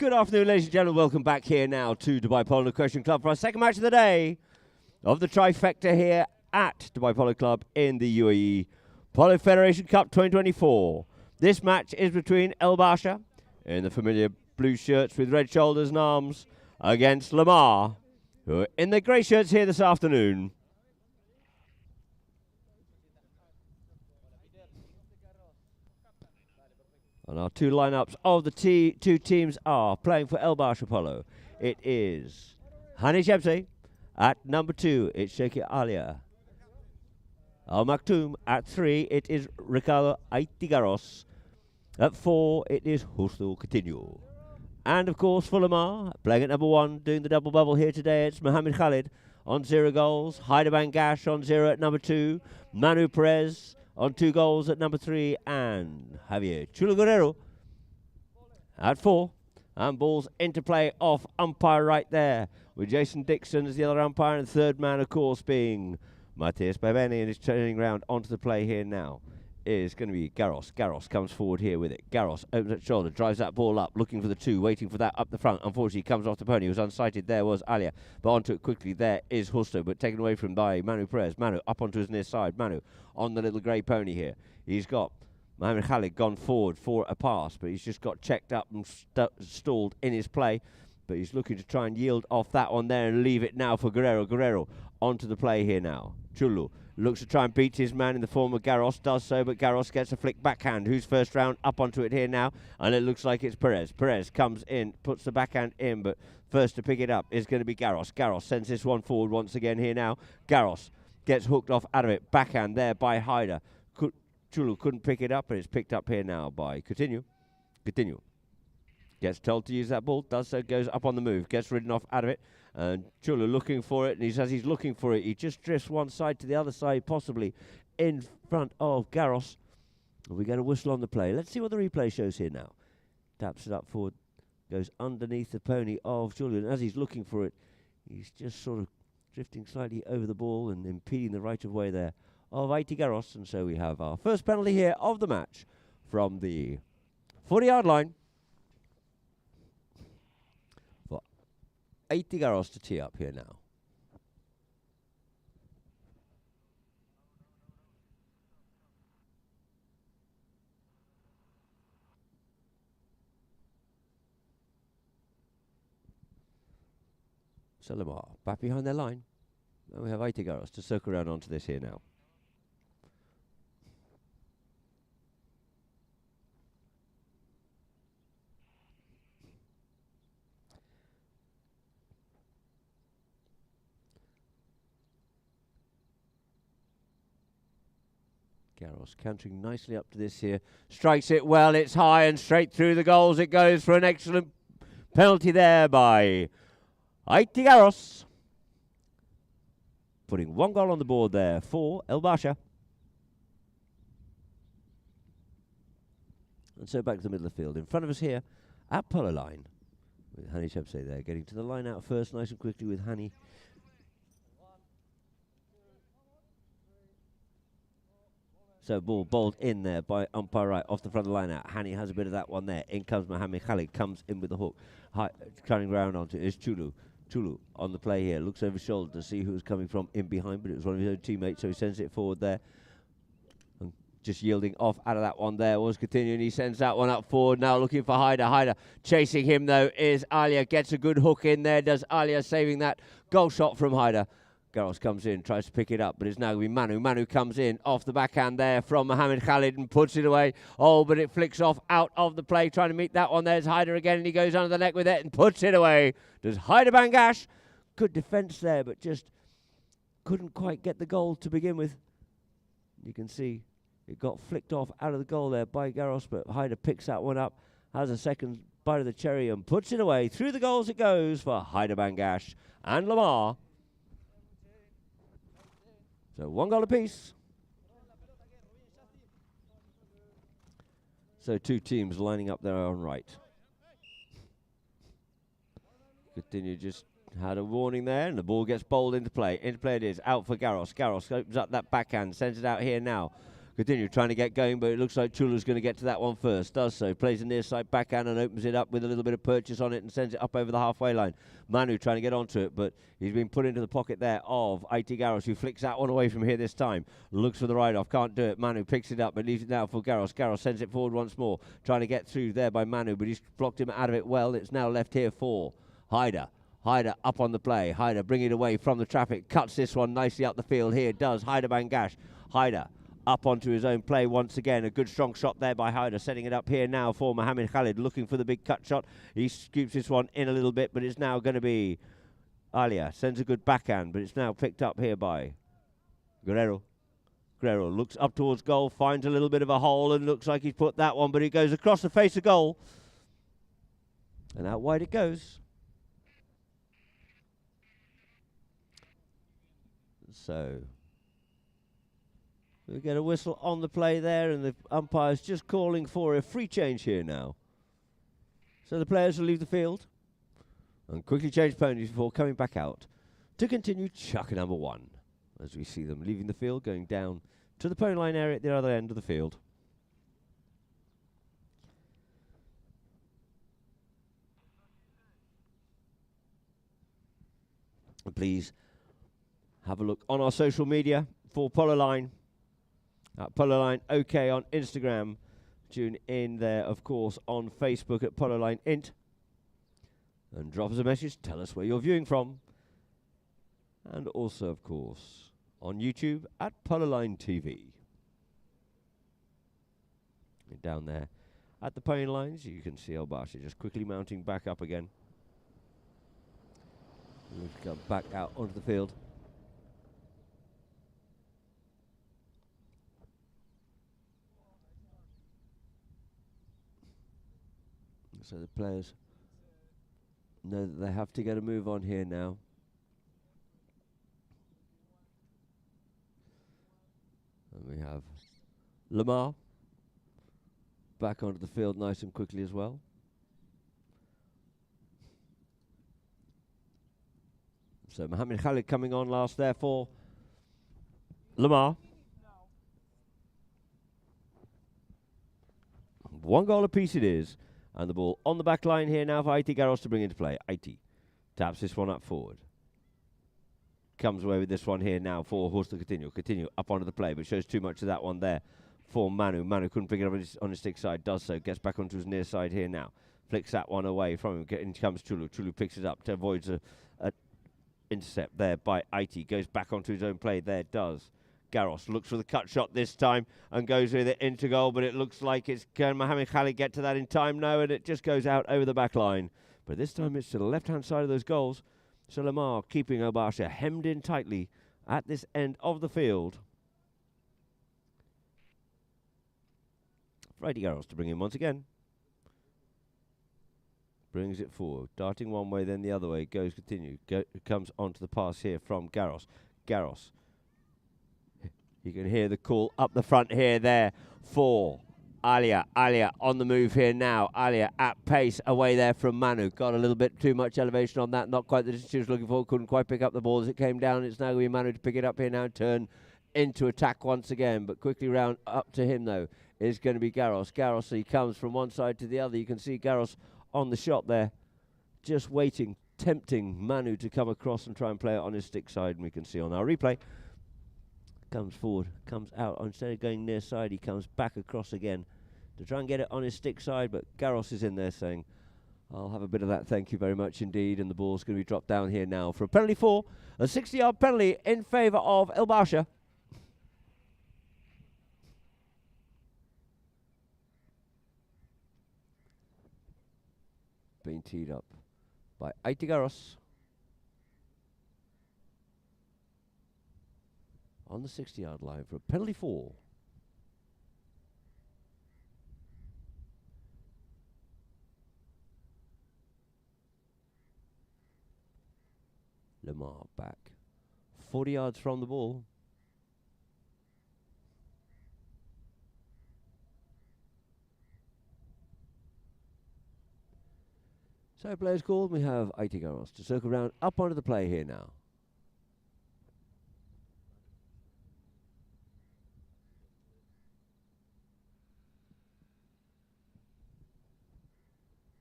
Good afternoon, ladies and gentlemen. Welcome back here now to Dubai Polo Question Club for our second match of the day of the trifecta here at Dubai Polo Club in the UAE Polo Federation Cup 2024. This match is between Basha in the familiar blue shirts with red shoulders and arms against Lamar, who are in the grey shirts here this afternoon. And our two lineups of the two teams are playing for Basha Polo. It is Hani Shemsi at number 2. It's Sheikh Alia. Al Maktoum at 3. It is Ricardo Aitigaros. At 4, it is Husnul Coutinho. And of course, for Lamar, playing at number 1, doing the double bubble here today, it's Mohamed Khalid on 0 goals. Haider Bangash on 0 at number 2. Manu Perez on 2 goals at number 3, and Javier Chulo Guerrero at 4. And balls into play off umpire right there, with Jason Dixon as the other umpire, and the third man, of course, being Matthias Bebeni, and he's turning round onto the play here now. Is going to be Garros. Garros comes forward here with it. Garros opens at shoulder, drives that ball up, looking for the 2, waiting for that up the front. Unfortunately, comes off the pony. He was unsighted. There was Alia, but onto it quickly. There is Husto, but taken away from by Manu Perez. Manu up onto his near side. Manu on the little grey pony here. He's got Mohamed Khalid gone forward for a pass, but he's just got checked up and stalled in his play. But he's looking to try and yield off that one there and leave it now for Guerrero. Guerrero onto the play here now. Chulu looks to try and beat his man in the form of Garros, does so, but Garros gets a flick backhand. Who's first round up onto it here now? And it looks like it's Perez. Perez comes in, puts the backhand in, but first to pick it up is going to be Garros. Garros sends this one forward once again here now. Garros gets hooked off out of it. Backhand there by Haider. Chulu couldn't pick it up, but it's picked up here now by Coutinho. Coutinho gets told to use that ball, does so, goes up on the move, gets ridden off out of it. And Chulu looking for it, and as he's looking for it, he just drifts one side to the other side, possibly in front of Garros. And we get a whistle on the play. Let's see what the replay shows here now. Taps it up forward, goes underneath the pony of Julian. As he's looking for it, he's just sort of drifting slightly over the ball and impeding the right of way there of Aiti Garros. And so we have our first penalty here of the match from the 40-yard line. 80 Garros to tee up here now. So Lamar back behind their line. And we have 80 Garros to circle around onto this here now. Garros countering nicely up to this here. Strikes it well. It's high and straight through the goals. It goes for an excellent penalty there by Aiti Garros. Putting 1 goal on the board there for Basha. And so back to the middle of the field. In front of us here at Polo line. With Hani Shemsi there. Getting to the line out first nice and quickly with Hani. So ball bowled in there by umpire right off the front of the line out. Hani has a bit of that one there. In comes Mohamed Khalid, comes in with the hook. Turning round onto it is Chulu. Chulu on the play here. Looks over his shoulder to see who's coming from in behind, but it was one of his own teammates, so he sends it forward there. And just yielding off out of that one there was continuing. He sends that one up forward. Now looking for Haider. Haider chasing him though is Alia. Gets a good hook in there. Does Alia, saving that goal shot from Haider. Garros comes in, tries to pick it up, but it's now going to be Manu. Manu comes in off the backhand there from Mohamed Khalid and puts it away. Oh, but it flicks off out of the play, trying to meet that one. There's Haider again, and he goes under the neck with it and puts it away. Does Haider Bangash. Good defence there, but just couldn't quite get the goal to begin with. You can see it got flicked off out of the goal there by Garros, but Haider picks that one up, has a second bite of the cherry and puts it away. Through the goals it goes for Haider Bangash and Lamar. So 1 goal apiece. So 2 teams lining up their own right. Continue just had a warning there, and the ball gets bowled into play. Into play it is, out for Garros. Garros opens up that backhand, sends it out here now. Continue trying to get going, but it looks like Chulu's going to get to that one first. Does so. Plays a near side backhand and opens it up with a little bit of purchase on it and sends it up over the halfway line. Manu trying to get onto it, but he's been put into the pocket there of IT Garros, who flicks that one away from here this time. Looks for the ride-off. Can't do it. Manu picks it up, but leaves it now for Garros. Garros sends it forward once more. Trying to get through there by Manu, but he's blocked him out of it well. It's now left here for Haider. Haider up on the play. Haider bringing it away from the traffic. Cuts this one nicely up the field here. Does Haider Bangash. Haider up onto his own play once again. A good strong shot there by Haider. Setting it up here now for Mohamed Khalid. Looking for the big cut shot. He scoops this one in a little bit, but it's now going to be Alia. Sends a good backhand, but it's now picked up here by Guerrero. Guerrero looks up towards goal. Finds a little bit of a hole and looks like he's put that one, but it goes across the face of goal. And out wide it goes. So we get a whistle on the play there, and the umpire's just calling for a free change here now. So the players will leave the field and quickly change ponies before coming back out to continue chucker number one, as we see them leaving the field, going down to the pony line area at the other end of the field. And please have a look on our social media for Polo Line. Polo Line OK on Instagram. Tune in there, of course, on Facebook at Polo Line Int. And drop us a message. Tell us where you're viewing from. And also, of course, on YouTube at Polo Line TV. And down there at the pony lines, you can see Basha just quickly mounting back up again. We've come back out onto the field. So the players know that they have to get a move on here now. And we have Lamar back onto the field nice and quickly as well. So Mohamed Khalid coming on last there for Lamar. One goal apiece it is. And the ball on the back line here now for IT Garros to bring into play. IT taps this one up forward. Comes away with this one here now for Horst to continue. Continue up onto the play, but shows too much of that one there for Manu. Manu couldn't pick it up on his stick side. Does so. Gets back onto his near side here now. Flicks that one away from him. In comes Chulu. Chulu picks it up. Avoids a intercept there by IT. Goes back onto his own play there. Does. Garros looks for the cut shot this time and goes with it into goal, but it looks like it's can Mohamed Khalid get to that in time? No, and it just goes out over the back line. But this time it's to the left-hand side of those goals. So Lamar keeping Basha hemmed in tightly at this end of the field. Righty Garros to bring in once again. Brings it forward, darting one way, then the other way. Goes continue. Comes onto the pass here from Garros. Garros. You can hear the call up the front here there for Alia. Alia on the move here now. Alia at pace away there from Manu. Got a little bit too much elevation on that. Not quite the distance she was looking for. Couldn't quite pick up the ball as it came down. It's now going to be Manu to pick it up here now and turn into attack once again. But quickly round up to him, though, is going to be Garros. Garros, he comes from one side to the other. You can see Garros on the shot there, just waiting, tempting Manu to come across and try and play it on his stick side. And we can see on our replay, comes forward, comes out. Instead of going near side, he comes back across again to try and get it on his stick side. But Garros is in there saying, I'll have a bit of that, thank you very much indeed. And the ball's going to be dropped down here now for a penalty for a 60-yard penalty in favour of El Basha. Being teed up by Aiti Garros on the 60-yard line for a penalty for Lamar back 40 yards from the ball. So players called. We have Aiti Garros to circle round up onto the play here now.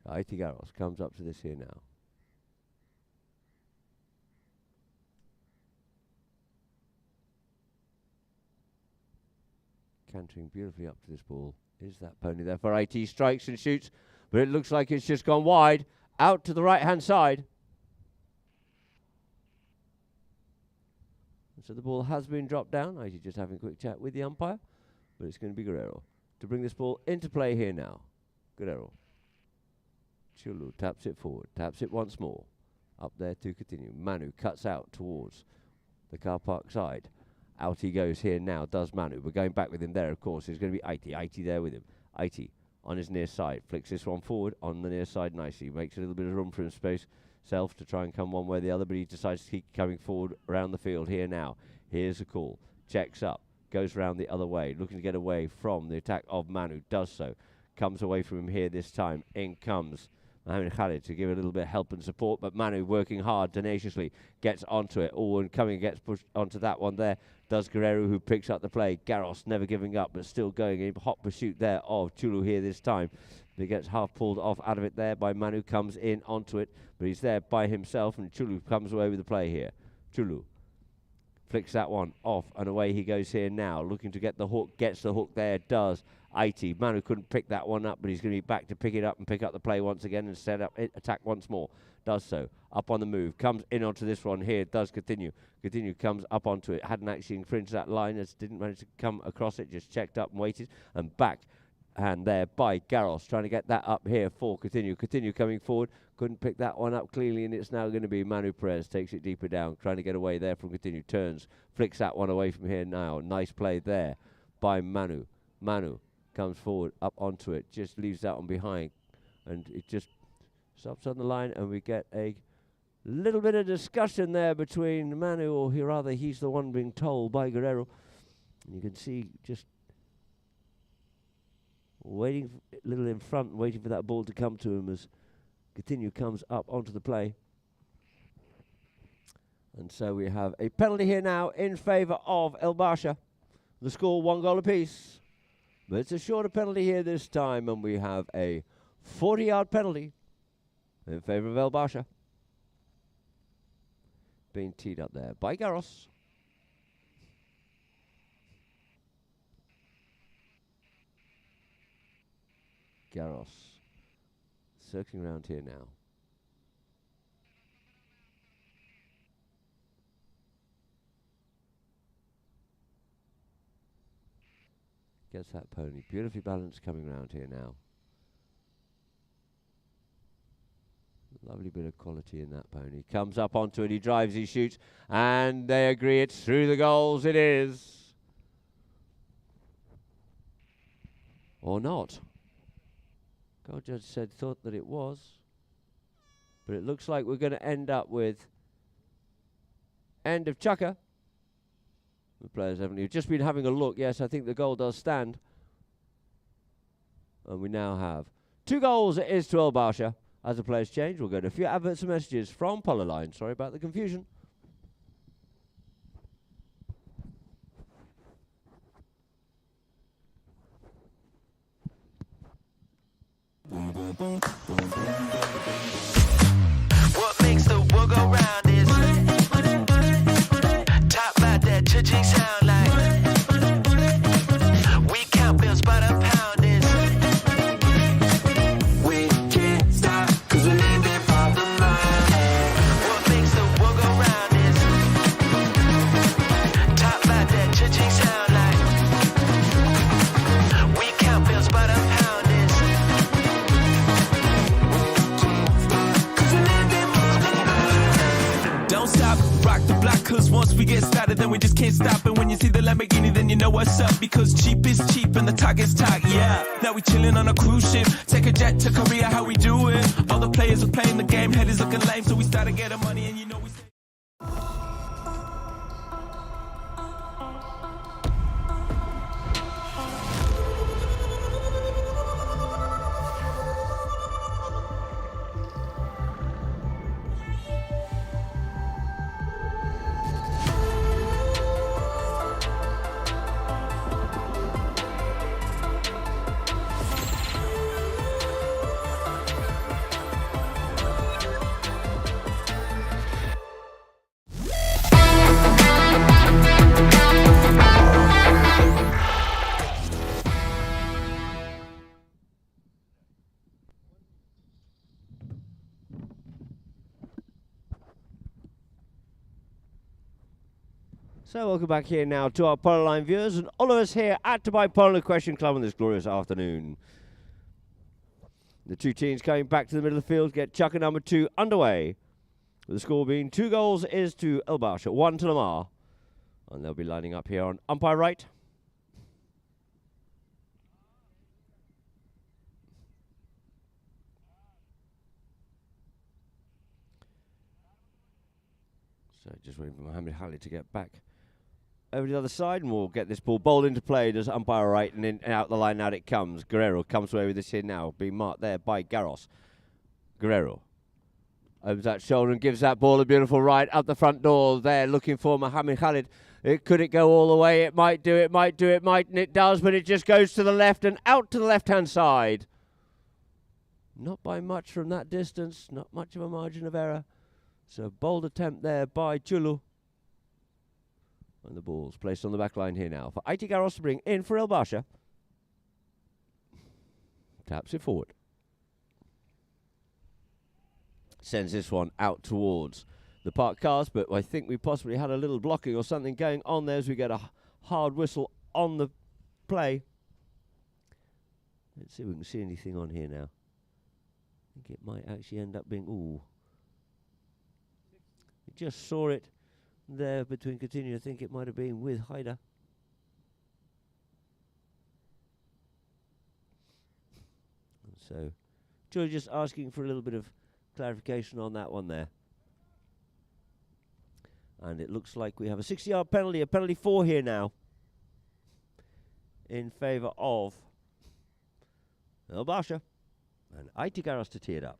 Aiti Garros comes up to this here now. Cantering beautifully up to this ball. Is that pony there for Aiti? Strikes and shoots, but it looks like it's just gone wide. Out to the right-hand side. So the ball has been dropped down. Aiti just having a quick chat with the umpire, but it's going to be Guerrero to bring this ball into play here now. Guerrero. Chulu taps it forward, taps it once more. Up there to continue. Manu cuts out towards the car park side. Out he goes here now, does Manu. We're going back with him there, of course. It's going to be Aiti. Aiti there with him. Aiti on his near side. Flicks this one forward on the near side nicely. Makes a little bit of room for himself to try and come one way or the other, but he decides to keep coming forward around the field here now. Here's a call. Checks up. Goes round the other way. Looking to get away from the attack of Manu. Does so. Comes away from him here this time. In comes Mohamed Khalid to give a little bit of help and support, but Manu working hard, tenaciously, gets onto it. Oh, and coming, gets pushed onto that one there. Does Guerrero, who picks up the play. Garros never giving up, but still going in hot pursuit there of Chulu here this time. But he gets half pulled off out of it there by Manu, comes in onto it, but he's there by himself, and Chulu comes away with the play here. Chulu flicks that one off, and away he goes here now, looking to get the hook, gets the hook there, does Aiti. Manu couldn't pick that one up, but he's going to be back to pick it up and pick up the play once again and set up, attack once more. Does so, up on the move, comes in onto this one here, does continue. Continue comes up onto it, hadn't actually infringed that line, as didn't manage to come across it, just checked up and waited, and back. And there by Garros, trying to get that up here for Continue. Continue coming forward, couldn't pick that one up cleanly, and it's now going to be Manu Perez, takes it deeper down, trying to get away there from Continue, turns, flicks that one away from here now. Nice play there by Manu. Manu comes forward, up onto it, just leaves that one behind, and it just stops on the line, and we get a little bit of discussion there between Manu, or rather he's the one being told by Guerrero. And you can see just waiting a little in front, waiting for that ball to come to him as Continue comes up onto the play. And so we have a penalty here now in favour of El Basha. The score 1 goal apiece. But it's a shorter penalty here this time, and we have a 40-yard penalty in favour of El Basha. Being teed up there by Garros. Garros circling around here now. Gets that pony. Beautifully balanced coming around here now. Lovely bit of quality in that pony. Comes up onto it, he drives, he shoots, and they agree it's through the goals. It is. Or not. Goal judge thought that it was. But it looks like we're going to end up with end of chukker. The players haven't just been having a look. Yes, I think the goal does stand. And we now have 2 goals. It is to El Basha. As the players change, we'll go to a few adverts and messages from Polo Line. Sorry about the confusion. What makes the world go round is top about that cha-ching sound like we count bills by the pound is we can't stop cause we live in for the money. What makes the world go round is top about that cha-ching sound like we count bills by the pound is don't stop, rock the block, cause once we get started, then we just can't stop. And when you see the Lamborghini, then you know what's up. Because cheap is cheap and the talk is talk, yeah. Now we chillin' on a cruise ship, take a jet to Korea, how we do it. All the players are playing the game, head is looking lame, so we started getting money and you know we So welcome back here now to our Polo Line viewers and all of us here at Dubai Polo Question Club on this glorious afternoon. The two teams coming back to the middle of the field get chucker number 2 underway. With the score being 2 goals is to Basha, 1 to Lamar. And they'll be lining up here on umpire right. So just waiting for Mohammed Khalid to get back over the other side, and we'll get this ball bowled into play. Does umpire right, and in and out the line out it comes. Guerrero comes away with this here now, being marked there by Garros. Guerrero opens that shoulder and gives that ball a beautiful right up the front door. There looking for Mohammed Khalid. Could it go all the way? It might do, it might do, it might, and it does, but it just goes to the left and out to the left-hand side. Not by much from that distance, not much of a margin of error. So bold attempt there by Chulu. And the ball's placed on the back line here now for IT Garros to bring in for Basha. Taps it forward. Sends this one out towards the parked cars, but I think we possibly had a little blocking or something going on there as we get a hard whistle on the play. Let's see if we can see anything on here now. I think it might actually end up being, ooh. We just saw it there between continue. I think it might have been with Haider. So, Joy just asking for a little bit of clarification on that one there. And it looks like we have a 60-yard penalty, a penalty 4 here now, in favour of Basha and IT Garros to tee it up.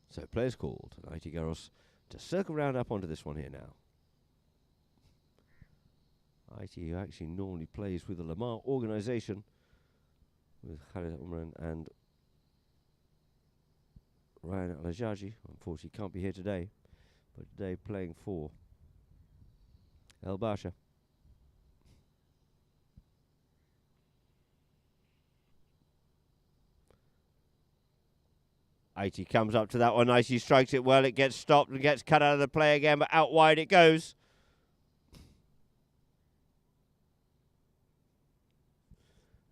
So players called, and IT Garros to circle round up onto this one here now. IT, who actually normally plays with the Lamar organisation, with Khalid Umran and Ryan Al-Ajaji, unfortunately can't be here today, but today playing for Basha. IT comes up to that one, IT strikes it well, it gets stopped and gets cut out of the play again, but out wide it goes.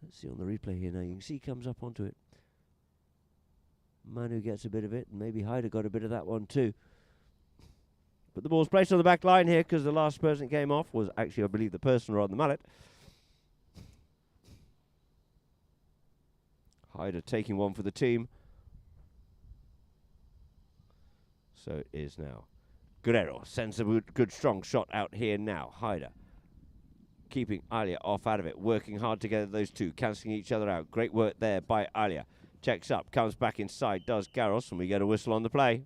Let's see on the replay here now, you can see he comes up onto it. Manu gets a bit of it, and maybe Haider got a bit of that one too. But the ball's placed on the back line here because the last person that came off was actually, I believe, the person on the mallet. Haider taking one for the team. So it is now. Guerrero sends a good strong shot out here now. Haider keeping Alia off out of it. Working hard together, those two. Cancelling each other out. Great work there by Alia. Checks up, comes back inside, does Garros, and we get a whistle on the play.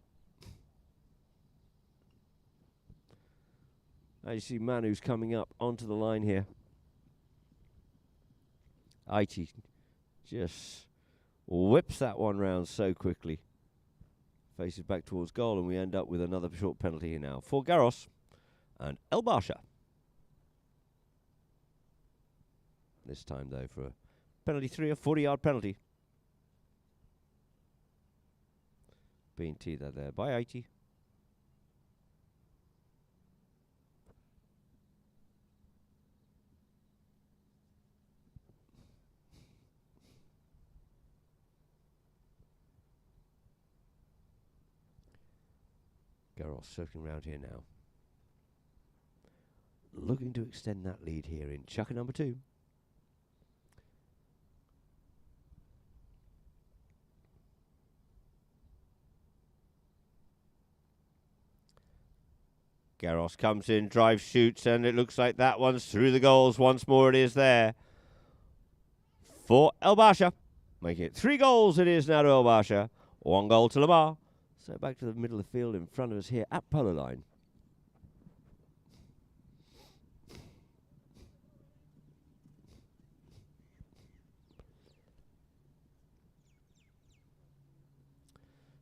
Now you see Manu's coming up onto the line here. IT just whips that one round so quickly. Faces back towards goal, and we end up with another short penalty here now for Garros and Basha. This time, though, for a penalty 3, a 40-yard penalty. Being teed out there by IT. Garros circling around here now. Looking to extend that lead here in chucker number 2. Garros comes in, drives, shoots, and it looks like that one's through the goals. Once more it is there for Basha. Making it 3 goals it is now to Basha. 1 goal to Lamar. So back to the middle of the field in front of us here at Polo Line.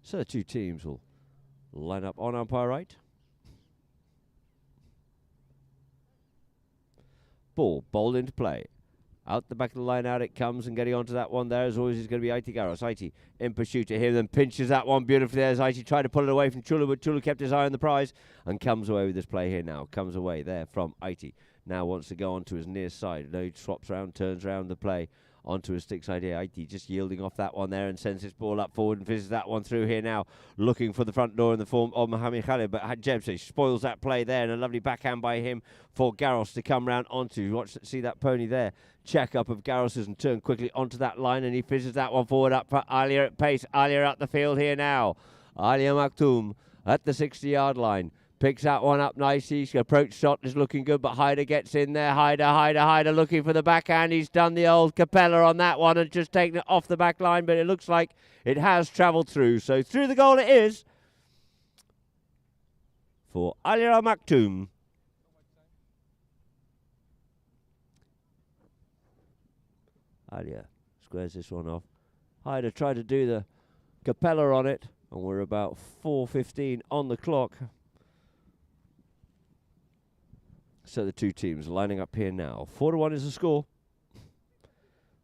So the two teams will line up on umpire right. Ball bowled into play. Out the back of the line, out it comes, and getting onto that one there, as always, is going to be Aiti Garros. Aiti in pursuit of him, then pinches that one beautifully there as Aiti tried to pull it away from Chulu, but Chulu kept his eye on the prize and comes away with this play here now. Comes away there from Aiti. Now wants to go onto his near side. No, he swaps around, turns around the play onto his stick side here. Aiti just yielding off that one there and sends his ball up forward and fizzes that one through here now, looking for the front door in the form of Mohamed Khalid, but Jebse spoils that play there, and a lovely backhand by him for Garros to come round onto. See that pony there, check up of Garros's and turn quickly onto that line, and he fizzes that one forward up for Alia at pace. Alia up the field here now. Alia Maktoum at the 60-yard line. Picks that one up nicely. Approach shot is looking good, but Hyder gets in there. Hyder looking for the backhand. He's done the old Capella on that one and just taken it off the back line, but it looks like it has travelled through. So through the goal it is for Ali Al Maktoum. Alia squares this one off. Hyder tried to do the Capella on it, and we're about 4:15 on the clock. So the two teams lining up here now. 4-1 is the score.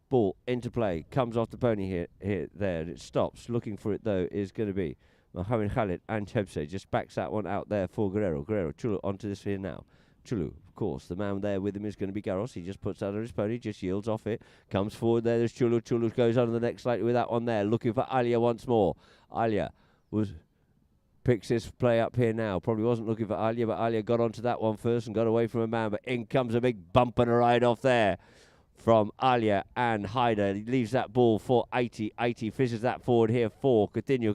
Ball into play. Comes off the pony there. And it stops. Looking for it, though, is going to be Mohamed Khalid and Chebse. Just backs that one out there for Guerrero. Chulu onto this here now. Chulu, of course. The man there with him is going to be Garros. He just puts that on his pony. Just yields off it. Comes forward there. There's Chulu. Chulu goes on to the next slightly with that one there. Looking for Alia once more. Alia picks this play up here now. Probably wasn't looking for Alia, but Alia got onto that one first and got away from a man. But in comes a big bump and a ride off there from Alia and Hyder. He leaves that ball for Aiti. Aiti fishes that forward here for Continue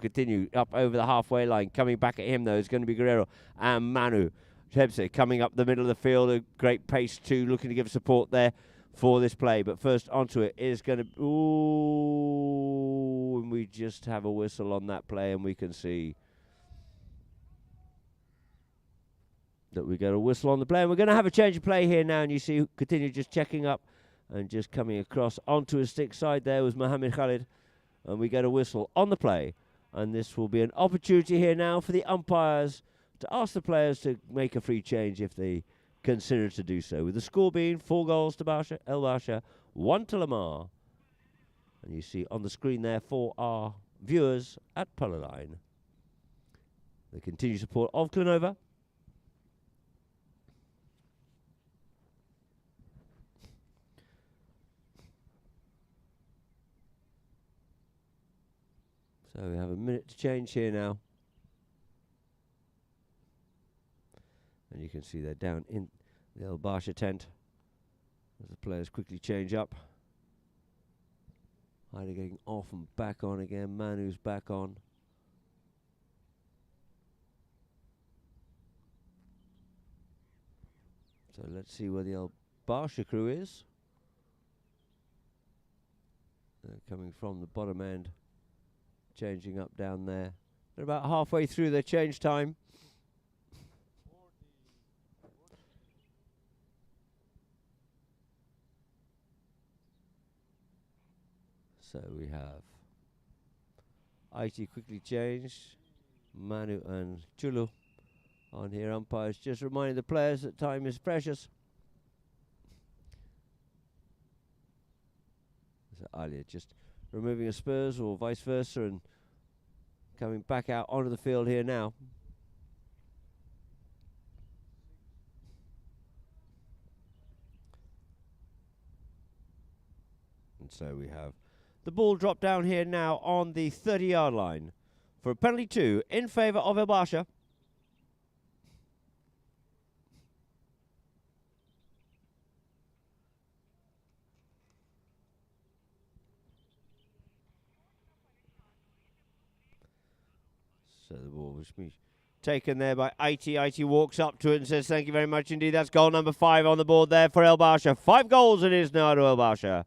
up over the halfway line. Coming back at him, though, is going to be Guerrero and Manu. Chebse coming up the middle of the field. A great pace, too, looking to give support there for this play. But first onto it is going to... Ooh, and we just have a whistle on that play, and we can see that we got a whistle on the play, and we're going to have a change of play here now, and you see Continue just checking up and just coming across onto his stick side there was Mohamed Khalid, and we get a whistle on the play, and this will be an opportunity here now for the umpires to ask the players to make a free change if they consider to do so, with the score being 4 goals to Basha, El Basha, 1 to Lamar, and you see on the screen there for our viewers at Polo Line the continued support of Clanova. So we have a minute to change here now. And you can see they're down in the El Basha tent as the players quickly change up. Hyder getting off and back on again. Manu's back on. So let's see where the El Basha crew is. They're coming from the bottom end. Changing up down there. They're about halfway through their change time. So we have Aiti quickly changed. Manu and Chulu on here. Umpires just reminding the players that time is precious. So Alia just removing a Spurs or vice versa and coming back out onto the field here now. And so we have the ball drop down here now on the 30-yard line for a penalty 2 in favour of El Basha. So the ball was taken there by Aiti. Aiti walks up to it and says, thank you very much indeed. That's goal number 5 on the board there for El Basha. 5 goals it is now to El Basha.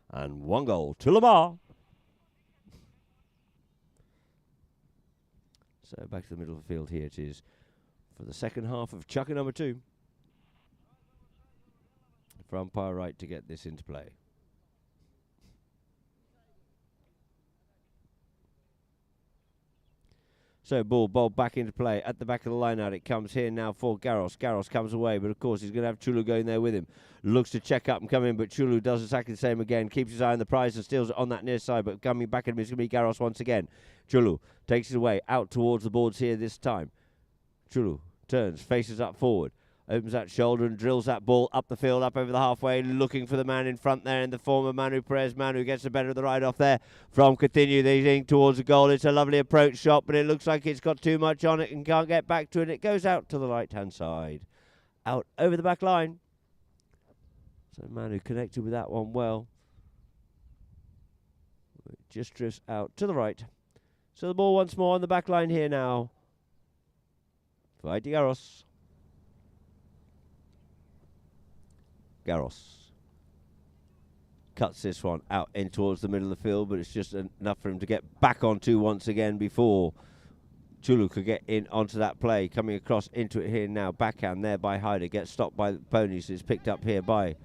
And 1 goal to Lamar. So back to the middle of the field here it is for the second half of chucker number 2. For umpire right to get this into play. So ball back into play at the back of the line out. It comes here now for Garros. Garros comes away, but of course he's going to have Chulu going there with him. Looks to check up and come in, but Chulu does exactly the same again. Keeps his eye on the prize and steals it on that near side, but coming back at him is going to be Garros once again. Chulu takes it away out towards the boards here this time. Chulu turns, faces up forward. Opens that shoulder and drills that ball up the field, up over the halfway, looking for the man in front there in the form of Manu Perez. Manu gets the better of the ride-off there from Coutinho. They're heading towards the goal. It's a lovely approach shot, but it looks like it's got too much on it and can't get back to it. It goes out to the right-hand side. Out over the back line. So Manu connected with that one well. It just drifts out to the right. So the ball once more on the back line here now. For Garros. Garros cuts this one out in towards the middle of the field, but it's just enough for him to get back onto once again before Chulu could get in onto that play. Coming across into it here now. Backhand there by Hyder. Gets stopped by the ponies. It's picked up here by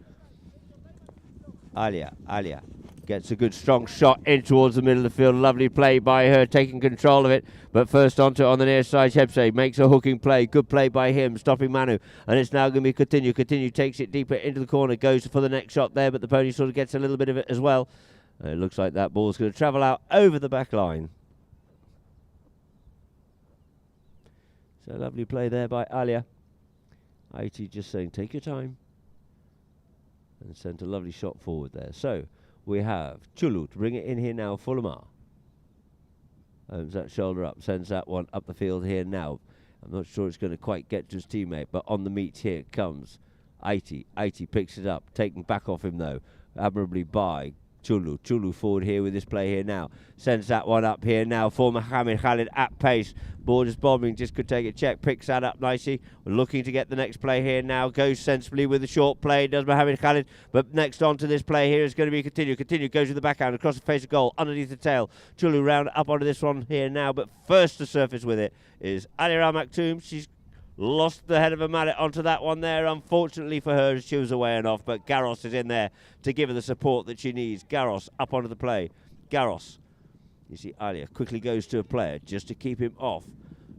Alia. Alia gets a good strong shot in towards the middle of the field. Lovely play by her, taking control of it. But first onto it on the near side, Shepse makes a hooking play. Good play by him, stopping Manu. And it's now going to be Coutinho. Coutinho takes it deeper into the corner, goes for the next shot there, but the pony sort of gets a little bit of it as well. And it looks like that ball's going to travel out over the back line. So lovely play there by Alia. IT just saying, take your time. And sent a lovely shot forward there. So we have Chulu to bring it in here now for Lamar. Opens that shoulder up, sends that one up the field here now. I'm not sure it's going to quite get to his teammate, but on the meet here comes Aiti. Aiti picks it up, taken back off him though, admirably by Chulu. Chulu forward here with this play here now. Sends that one up here now for Mohamed Khalid at pace. Borders bombing, just could take a check. Picks that up nicely. We're looking to get the next play here now. Goes sensibly with the short play, does Mohamed Khalid. But next on to this play here is going to be Coutinho. Coutinho goes with the backhand across the face of goal, underneath the tail. Chulu round up onto this one here now. But first to surface with it is Alira Maktoum. She's lost the head of a mallet onto that one there. Unfortunately for her, she was away and off. But Garros is in there to give her the support that she needs. Garros up onto the play. Garros. You see Alia quickly goes to a player just to keep him off.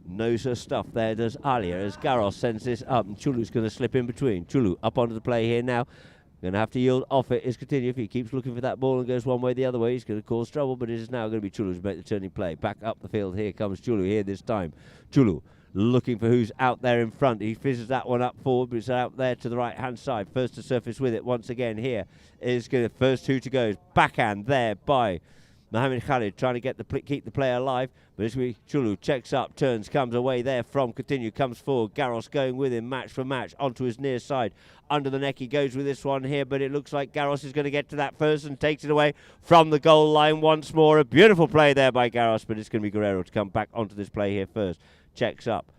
Knows her stuff there, does Alia, as Garros sends this up. And Chulu's going to slip in between. Chulu up onto the play here now. Going to have to yield off it is Coutinho. If he keeps looking for that ball and goes one way the other way, he's going to cause trouble. But it is now going to be Chulu to make the turning play. Back up the field. Here comes Chulu here this time. Chulu looking for who's out there in front. He fizzes that one up forward, but it's out there to the right-hand side. First to surface with it once again here is going to first two to go. Backhand there by Mohamed Khalid trying to get keep the player alive, but as Chulu checks up, turns, comes away there from Coutinho, comes forward. Garros going with him, match for match, onto his near side. Under the neck he goes with this one here, but it looks like Garros is going to get to that first and takes it away from the goal line once more. A beautiful play there by Garros, but it's going to be Guerrero to come back onto this play here first. Checks up,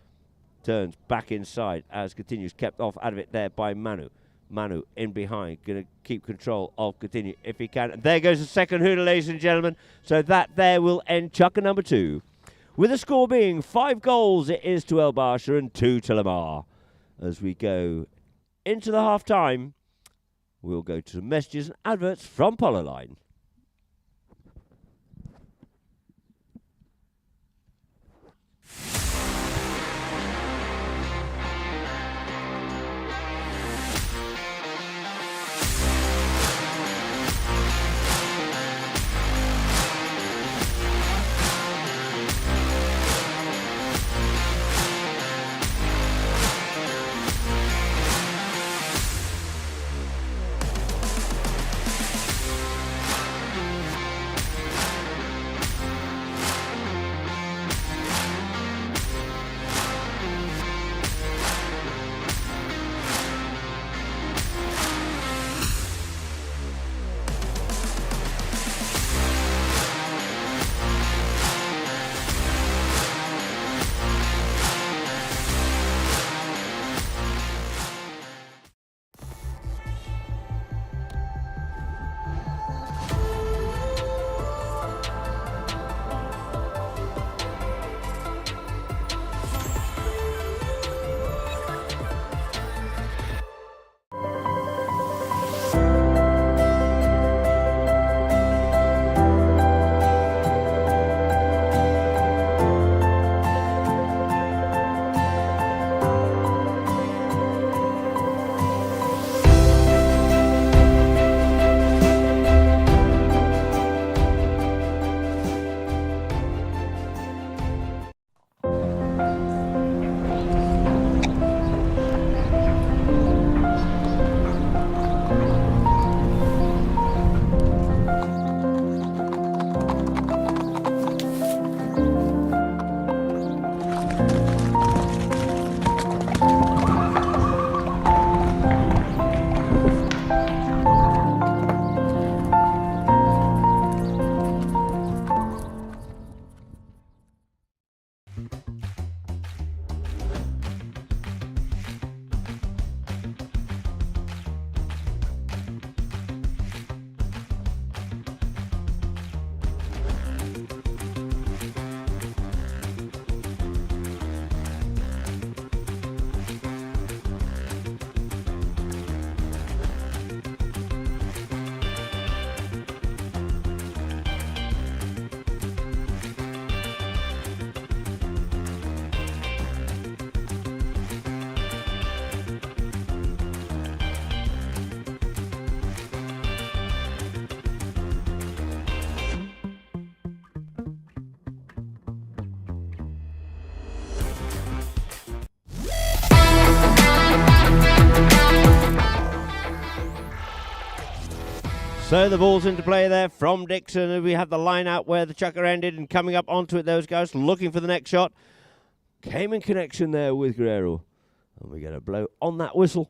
turns back inside as Coutinho's kept off out of it there by Manu. Manu in behind, going to keep control of Coutinho if he can. And there goes the second hooter, ladies and gentlemen. So that there will end Chukker number 2. With the score being 5 goals it is to El Basha and 2 to Lamar. As we go into the half-time, we'll go to some messages and adverts from Polo Line. So the ball's into play there from Dixon, and we have the line out where the chucker ended, and coming up onto it, those guys looking for the next shot. Came in connection there with Guerrero, and we get a blow on that whistle.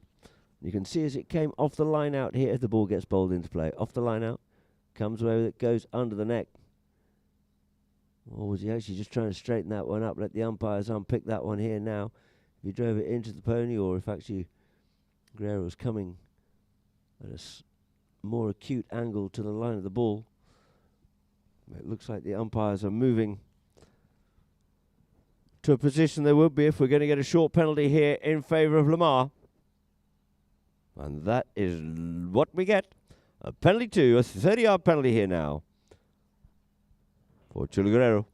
You can see as it came off the line out here, the ball gets bowled into play. Off the line out, comes away with it, goes under the neck. Or was he actually just trying to straighten that one up, let the umpires unpick that one here now? If he drove it into the pony, or if actually Guerrero was coming at a more acute angle to the line of the ball. It looks like the umpires are moving to a position they would be if we're going to get a short penalty here in favour of Lamar. And that is what we get. A penalty two, a 30-yard penalty here now for Chula Guerrero.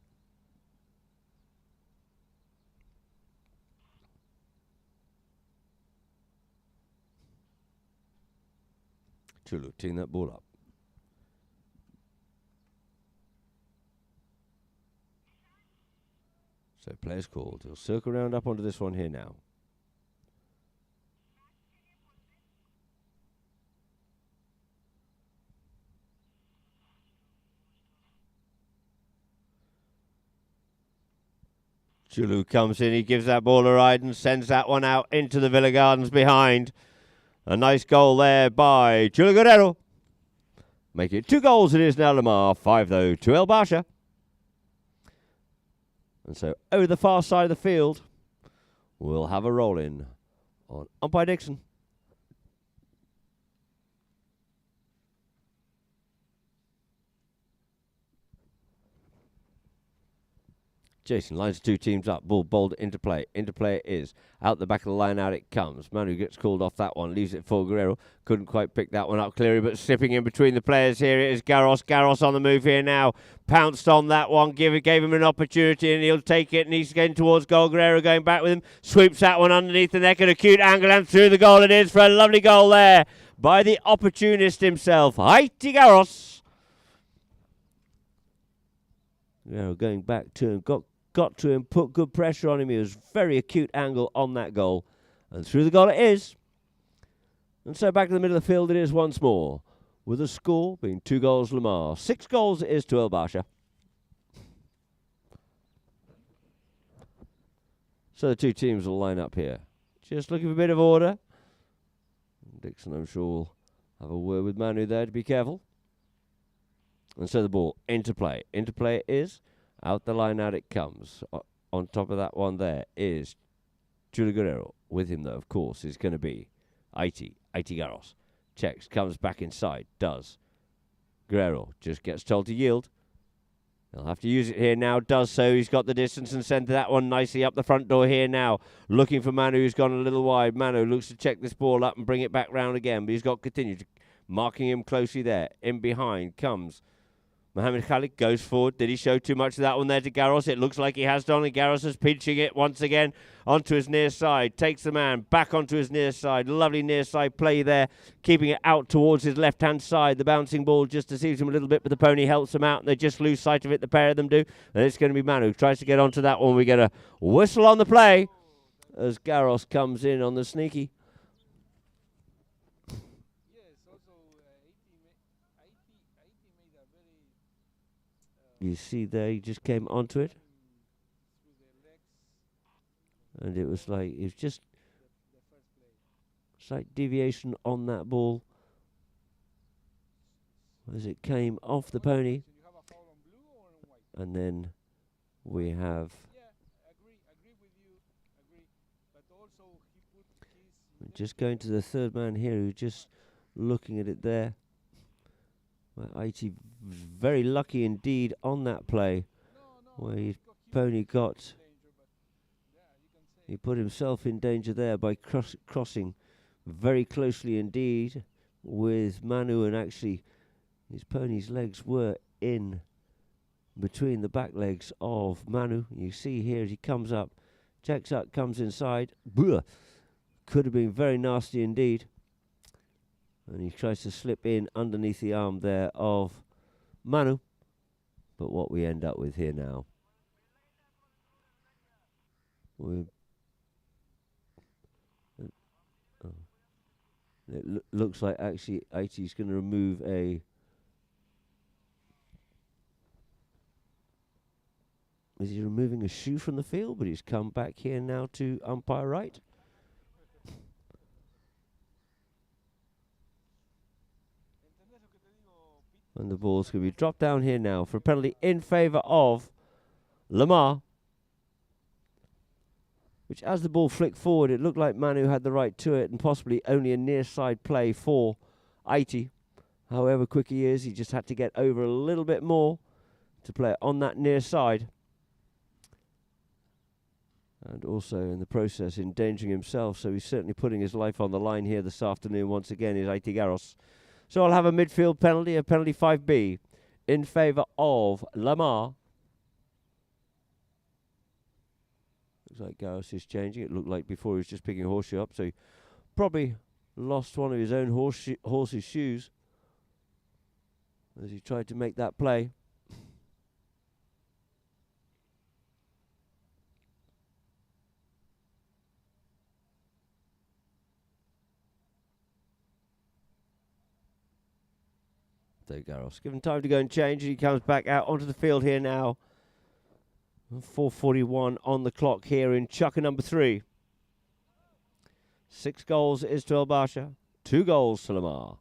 Chulu teeing that ball up. So players called. He'll circle round up onto this one here now. Chulu comes in, he gives that ball a ride and sends that one out into the Villa Gardens behind. A nice goal there by Chula Guerrero. Make it 2 goals it is now, Lamar. 5 though to El Basha. And so over the far side of the field, we'll have a roll in on umpire Dixon. Jason lines 2 teams up. Ball bowled into play. Into play it is. Out the back of the line, out it comes. Manu gets called off that one. Leaves it for Guerrero. Couldn't quite pick that one up clearly, but slipping in between the players here. It is Garros. Garros on the move here now. Pounced on that one. Gave him an opportunity, and he'll take it. And he's getting towards goal. Guerrero going back with him. Sweeps that one underneath the neck at a cute angle, and through the goal it is for a lovely goal there by the opportunist himself, Haiti Garros. Guerrero going back to him. Got to him, put good pressure on him. He was very acute angle on that goal. And through the goal it is. And so back to the middle of the field it is once more. With the score being 2 goals Lamar. 6 goals it is to El Basha. So the 2 teams will line up here. Just looking for a bit of order. Dixon, I'm sure, will have a word with Manu there to be careful. And so the ball into play. Into play it is. Out the line, out it comes. On top of that one there is Chula Guerrero. With him, though, of course, is going to be Haiti Garros. Checks, comes back inside, does. Guerrero just gets told to yield. He'll have to use it here now, does so. He's got the distance and sent that one nicely up the front door here now. Looking for Manu, who's gone a little wide. Manu looks to check this ball up and bring it back round again, but he's got continued. Marking him closely there. In behind comes Mohamed Khalid, goes forward. Did he show too much of that one there to Garros? It looks like he has done, and Garros is pinching it once again onto his near side. Takes the man back onto his near side. Lovely near side play there, keeping it out towards his left-hand side. The bouncing ball just deceives him a little bit, but the pony helps him out, and they just lose sight of it, the pair of them do. And it's going to be Manu. Tries to get onto that one. We get a whistle on the play as Garros comes in on the sneaky. You see there, he just came onto it. And it was just slight deviation on that ball as it came off the pony. And then we have just going to the third man here, who's just looking at it there. Well, Haiti very lucky indeed on that play where his pony got. He put himself in danger there by crossing very closely indeed with Manu, and actually his pony's legs were in between the back legs of Manu. You see here as he comes up, checks up, comes inside. Blah. Could have been very nasty indeed. And he tries to slip in underneath the arm there of Manu. But what we end up with here now, it looks like actually Haiti's going to remove a is he removing a shoe from the field? But he's come back here now to umpire right. And the ball's going to be dropped down here now for a penalty in favour of Lamar. Which, as the ball flicked forward, it looked like Manu had the right to it and possibly only a near side play for Aiti. However quick he is, he just had to get over a little bit more to play it on that near side. And also in the process endangering himself, so he's certainly putting his life on the line here this afternoon once again, is Aiti Garros. So I'll have a midfield penalty, a penalty 5B, in favour of Lamar. Looks like Garros is changing. It looked like before he was just picking a horseshoe up, so he probably lost one of his own horse's shoes as he tried to make that play. So Garros given time to go and change, and he comes back out onto the field here now. 4:41 on the clock here in Chukka number 3. 6 goals is to Basha, 2 goals to Lamar.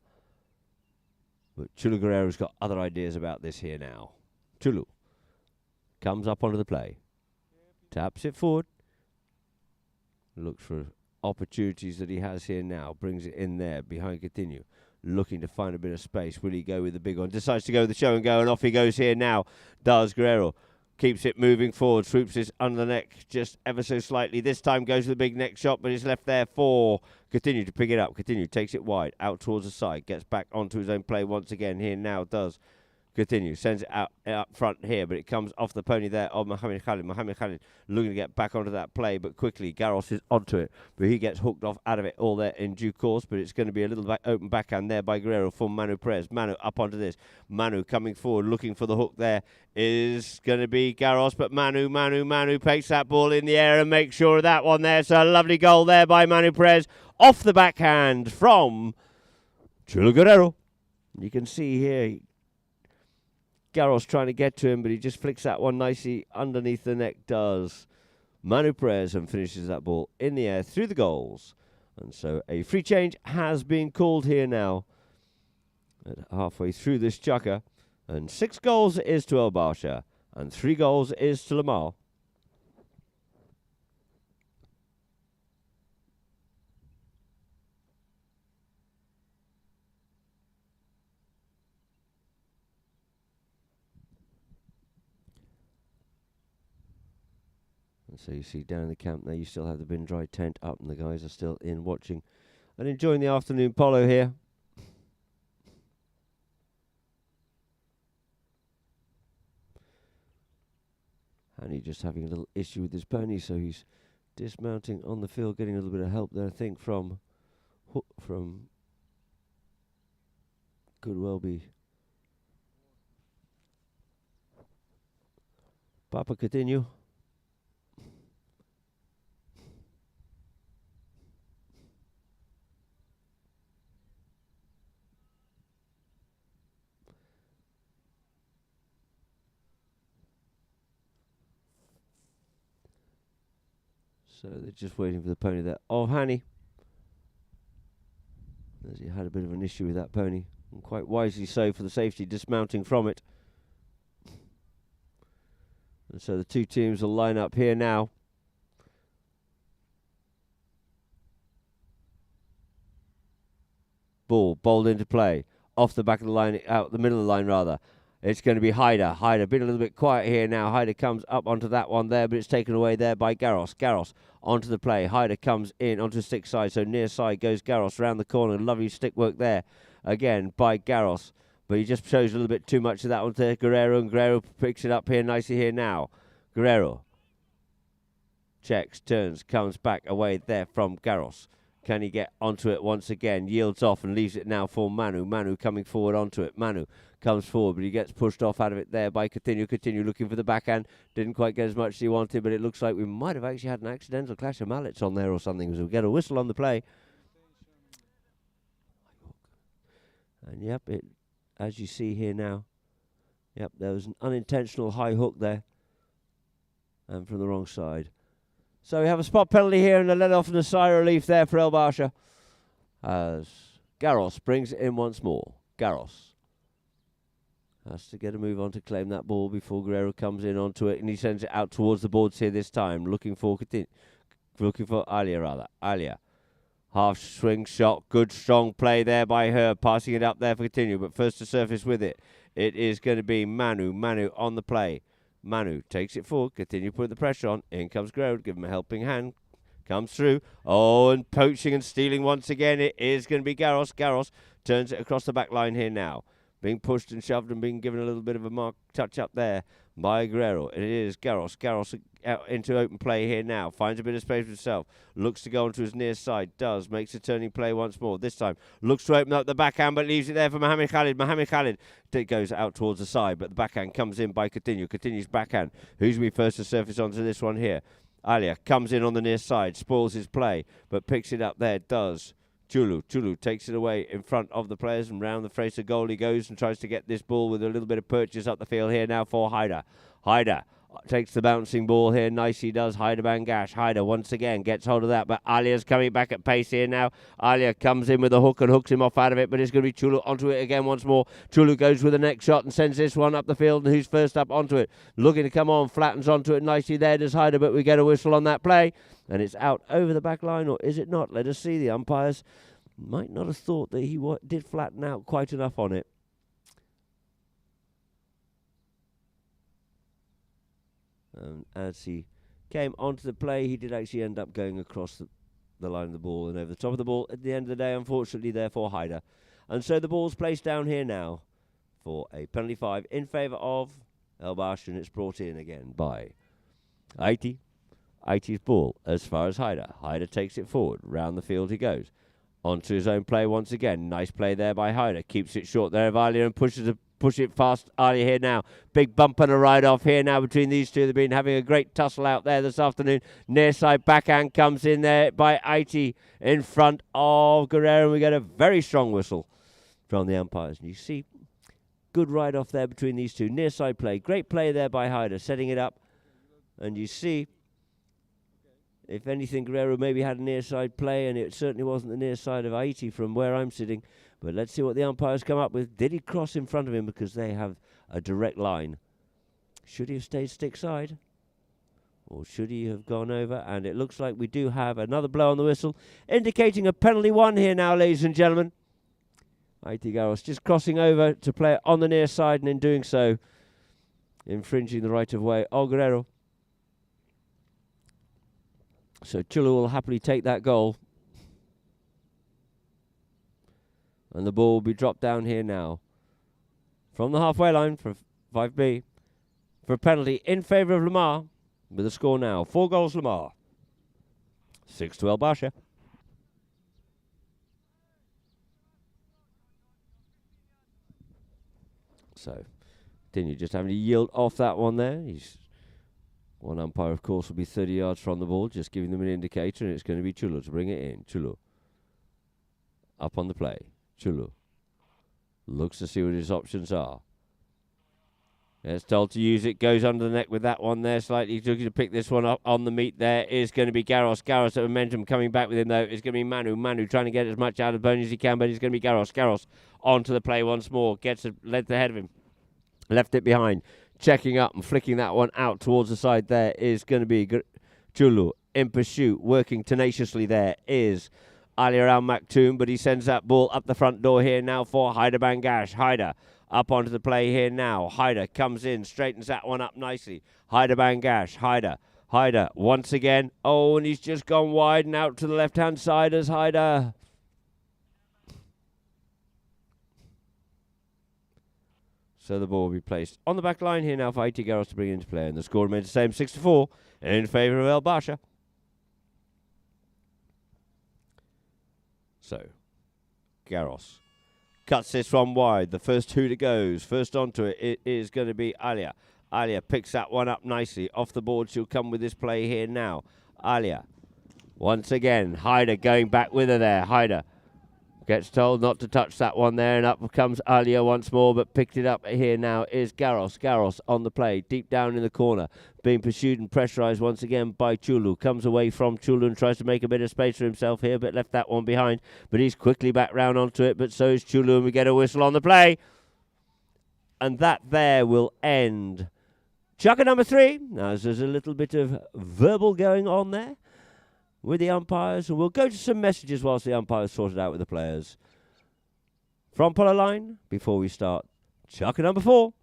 But Chulu Guerrero's got other ideas about this here now. Chulu comes up onto the play, taps it forward, looks for opportunities that he has here now, brings it in there behind Coutinho, looking to find a bit of space. Will he go with the big one? Decides to go with the show and go, and off he goes here now. Does Guerrero. Keeps it moving forward, swoops it under the neck just ever so slightly. This time goes to the big neck shot, but it's left there for Coutinho to pick it up. Coutinho takes it wide, out towards the side, gets back onto his own play once again. Here now does Coutinho, sends it out up front here, but it comes off the pony there of Mohamed Khalid. Mohamed Khalid looking to get back onto that play, but quickly Garros is onto it, but he gets hooked off out of it all there in due course, but it's going to be a little open backhand there by Guerrero for Manu Perez. Manu up onto this. Manu coming forward, looking for the hook there is going to be Garros, but Manu takes that ball in the air and makes sure of that one there. So a lovely goal there by Manu Perez off the backhand from Chulu Guerrero. You can see here Garros trying to get to him, but he just flicks that one nicely underneath the neck, does Manu Perez, and finishes that ball in the air through the goals. And so a free change has been called here now at halfway through this Chukka. And 6 goals is to El Basha, and 3 goals is to Lamar. So you see down in the camp there, you still have the bin dry tent up, and the guys are still in watching and enjoying the afternoon polo here. And he's just having a little issue with his pony, so he's dismounting on the field, getting a little bit of help there, I think, from could well be Papa Coutinho. So they're just waiting for the pony there of Hani, as he had a bit of an issue with that pony, and quite wisely so for the safety, dismounting from it. And so the two teams will line up here now. Ball bowled into play, off the back of the line, out the middle of the line rather. It's going to be Haider. Haider been a little bit quiet here now. Haider comes up onto that one there, but it's taken away there by Garros. Garros onto the play. Haider comes in onto the stick side, so near side goes Garros around the corner. Lovely stick work there again by Garros, but he just shows a little bit too much of that one to Guerrero, and Guerrero picks it up here nicely here now. Guerrero checks, turns, comes back away there from Garros. Can he get onto it once again? Yields off and leaves it now for Manu. Manu coming forward onto it. Manu comes forward, but he gets pushed off out of it there by Coutinho. Coutinho looking for the backhand. Didn't quite get as much as he wanted, but it looks like we might have actually had an accidental clash of mallets on there or something, as we'll get a whistle on the play. And yep, it, as you see here now, yep, there was an unintentional high hook there. and from the wrong side. So we have a spot penalty here and a let off and a sigh of relief there for El Basha as Garros brings it in once more. Garros has to get a move on to claim that ball before Guerrero comes in onto it, and he sends it out towards the boards here this time, looking for Alia rather. Alia, half swing shot, good strong play there by her, passing it up there for Coutinho, but first to surface with it. It is going to be Manu. Manu on the play. Manu takes it forward, Coutinho putting the pressure on. In comes Guerrero, give him a helping hand. Comes through. Oh, and poaching and stealing once again. It is going to be Garros. Garros turns it across the back line here now. Being pushed and shoved and being given a little bit of a mark touch up there by Guerrero. And it is Garros. Garros out into open play here now. Finds a bit of space for himself. Looks to go onto his near side. Does. Makes a turning play once more. This time looks to open up the backhand but leaves it there for Mohamed Khalid. Mohamed Khalid goes out towards the side, but the backhand comes in by Coutinho. Coutinho's backhand. Who's going to be first to surface onto this one here? Alia comes in on the near side. Spoils his play, but picks it up there. Does. Chulu takes it away in front of the players, and round the face of goal he goes and tries to get this ball with a little bit of purchase up the field here now for Haider. Haider takes the bouncing ball here. Nice he does. Haider Bangash. Haider once again gets hold of that, but Alia's coming back at pace here now. Alia comes in with a hook and hooks him off out of it, but it's going to be Chulu onto it again once more. Chulu goes with the next shot and sends this one up the field, and who's first up onto it? Looking to come on, flattens onto it nicely there. Does Haider, but we get a whistle on that play, and it's out over the back line, or is it not? Let us see. The umpires might not have thought that he did flatten out quite enough on it. As he came onto the play, he did actually end up going across the line of the ball and over the top of the ball. At the end of the day, unfortunately, therefore, Haider. And so the ball's placed down here now for a penalty 5 in favour of El Basha, and it's brought in again by Aiti. Aiti's ball as far as Haider. Haider takes it forward. Round the field he goes. Onto his own play once again. Nice play there by Haider. Keeps it short there of Alia and push it past Alia here now. Big bump and a ride off here now between these two. They've been having a great tussle out there this afternoon. Near side backhand comes in there by Aiti in front of Guerrero. And we get a very strong whistle from the umpires. And you see, good ride off there between these two. Near side play. Great play there by Haider, setting it up. And you see, if anything, Guerrero maybe had a near side play, and it certainly wasn't the near side of Haiti from where I'm sitting. But let's see what the umpires come up with. Did he cross in front of him, because they have a direct line? Should he have stayed stick side? Or should he have gone over? And it looks like we do have another blow on the whistle, indicating a penalty 1 here now, ladies and gentlemen. Haiti Garros just crossing over to play it on the near side, and in doing so, infringing the right of way of Guerrero. So Chulu will happily take that goal. And the ball will be dropped down here now. From the halfway line for 5B. For a penalty in favour of Lamar. With the score now. 4 goals Lamar. 6 to El Basha. So, Coutinho just having to yield off that one there. One umpire, of course, will be 30 yards from the ball, just giving them an indicator, and it's going to be Chulo to bring it in. Chulo. Up on the play. Chulo. Looks to see what his options are. Gets told to use it. Goes under the neck with that one there. Slightly looking to pick this one up on the meat there. Is going to be Garros. Garros at momentum coming back with him, though. It's going to be Manu. Manu trying to get as much out of Bony as he can, but it's going to be Garros. Garros onto the play once more. Gets a length ahead of him. Left it behind. Checking up and flicking that one out towards the side there is going to be Chulu in pursuit. Working tenaciously there is Ali Al Maktoum, but he sends that ball up the front door here now for Haider Bangash. Haider up onto the play here now. Haider comes in, straightens that one up nicely. Haider Bangash. Haider once again. Oh, and he's just gone wide and out to the left-hand side as Haider. So the ball will be placed on the back line here now for Haiti Garros to bring it into play. And the score remains the same, 6-4 in favour of El Basha. So, Garros cuts this one wide. The first who that goes. First onto it, it is going to be Alia. Alia picks that one up nicely. Off the board, she'll come with this play here now. Alia. Once again, Haider going back with her there. Haider Gets told not to touch that one there, and up comes Alia once more, but picked it up here now is Garros. Garros on the play, deep down in the corner, being pursued and pressurized once again by Chulu. Comes away from Chulu and tries to make a bit of space for himself here, but left that one behind. But he's quickly back round onto it, but so is Chulu, and we get a whistle on the play. And that there will end Chukka number 3. Now, there's a little bit of verbal going on there with the umpires, and we'll go to some messages whilst the umpires sort it out with the players. From Polo line, before we start, Chukka number 4.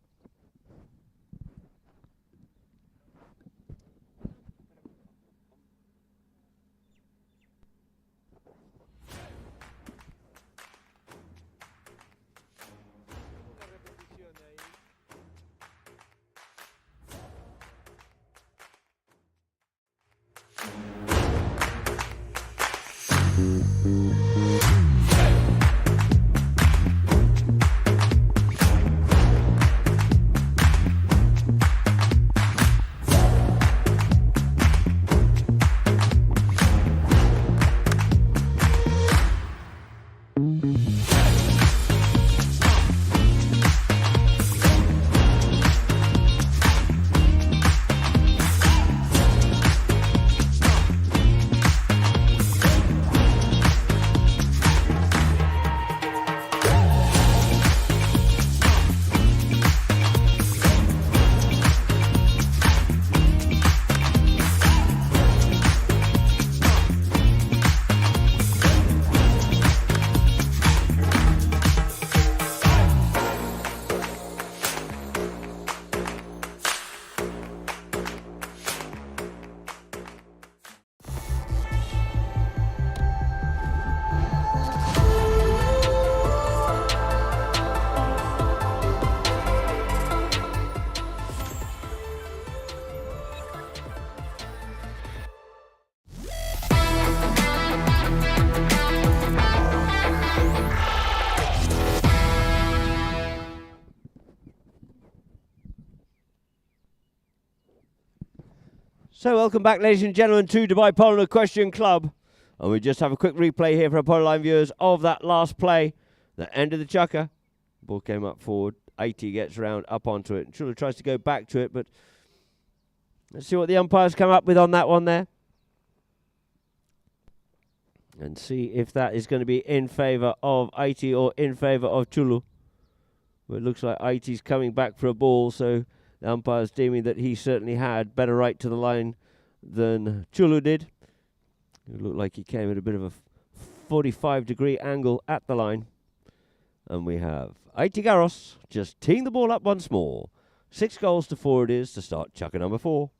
So welcome back, ladies and gentlemen, to Dubai Polo Equestrian Club. And we just have a quick replay here for our Polo Line viewers of that last play. The end of the Chukka. Ball came up forward. 80 gets round up onto it. Chulu tries to go back to it, but let's see what the umpires come up with on that one there. And see if that is going to be in favour of 80 or in favour of Chulu. Well, it looks like 80's coming back for a ball, so the umpire's deeming that he certainly had better right to the line than Chulu did. It looked like he came at a bit of a 45-degree angle at the line. And we have 80 Garros just teeing the ball up once more. 6 goals to 4 it is to start Chukka number 4.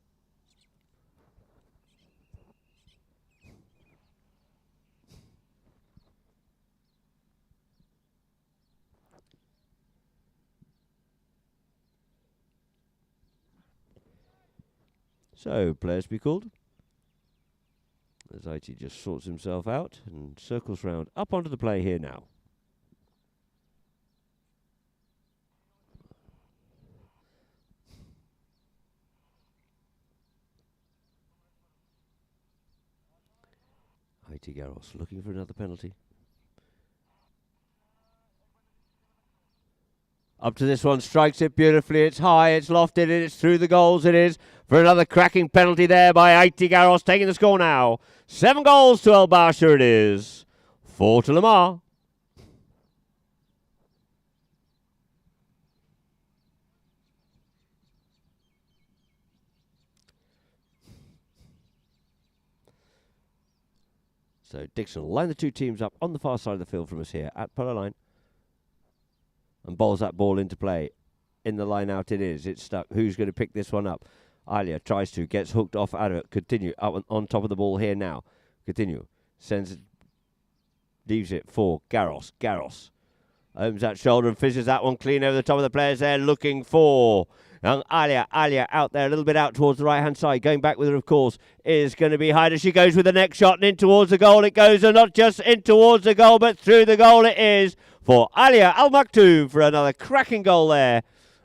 So, players be called. As IT just sorts himself out and circles round up onto the play here now. IT Garros looking for another penalty. Up to this one, strikes it beautifully. It's high, it's lofted, and it's through the goals. It is for another cracking penalty there by IT Garros, taking the score now. 7 goals to El Basha it is. 4 to Lamar. So Dixon will line the two teams up on the far side of the field from us here at Polo Line. And bowls that ball into play. In the line out it is. It's stuck. Who's going to pick this one up? Alia tries to. Gets hooked off out of it. Continue. Up on top of the ball here now. Continue. Sends it. Leaves it for Garros. Garros opens that shoulder and fishes that one clean over the top of the players there. Looking for young Alia. Alia out there. A little bit out towards the right-hand side. Going back with her, of course, is going to be Hyder. She goes with the next shot and in towards the goal. It goes, and not just in towards the goal, but through the goal it is. For Alia Al Maktoum for another cracking goal there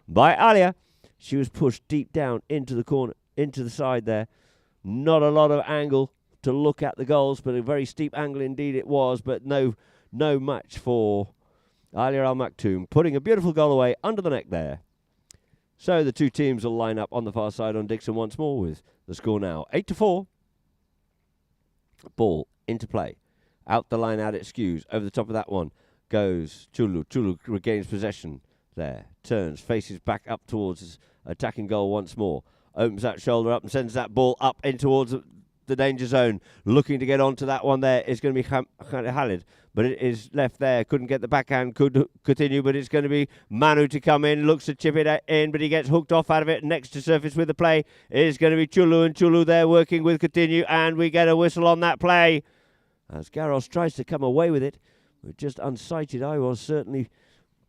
by Alia. She was pushed deep down into the corner, into the side there. Not a lot of angle to look at the goals, but a very steep angle indeed it was. But no no match for Alia Al Maktoum, putting a beautiful goal away under the net there. So the two teams will line up on the far side on Dixon once more with the score now 8-4. Ball into play. Out the line, out it skews. Over the top of that one goes Chulu. Chulu regains possession there. Turns, faces back up towards his attacking goal once more. Opens that shoulder up and sends that ball up in towards the danger zone. Looking to get onto that one there is going to be Khalid. But it is left there. Couldn't get the backhand. Could continue, but it's going to be Manu to come in. Looks to chip it in, but he gets hooked off out of it. Next to surface with the play is going to be Chulu. And Chulu there working with continue. And we get a whistle on that play. As Garros tries to come away with it. We're just unsighted. I was certainly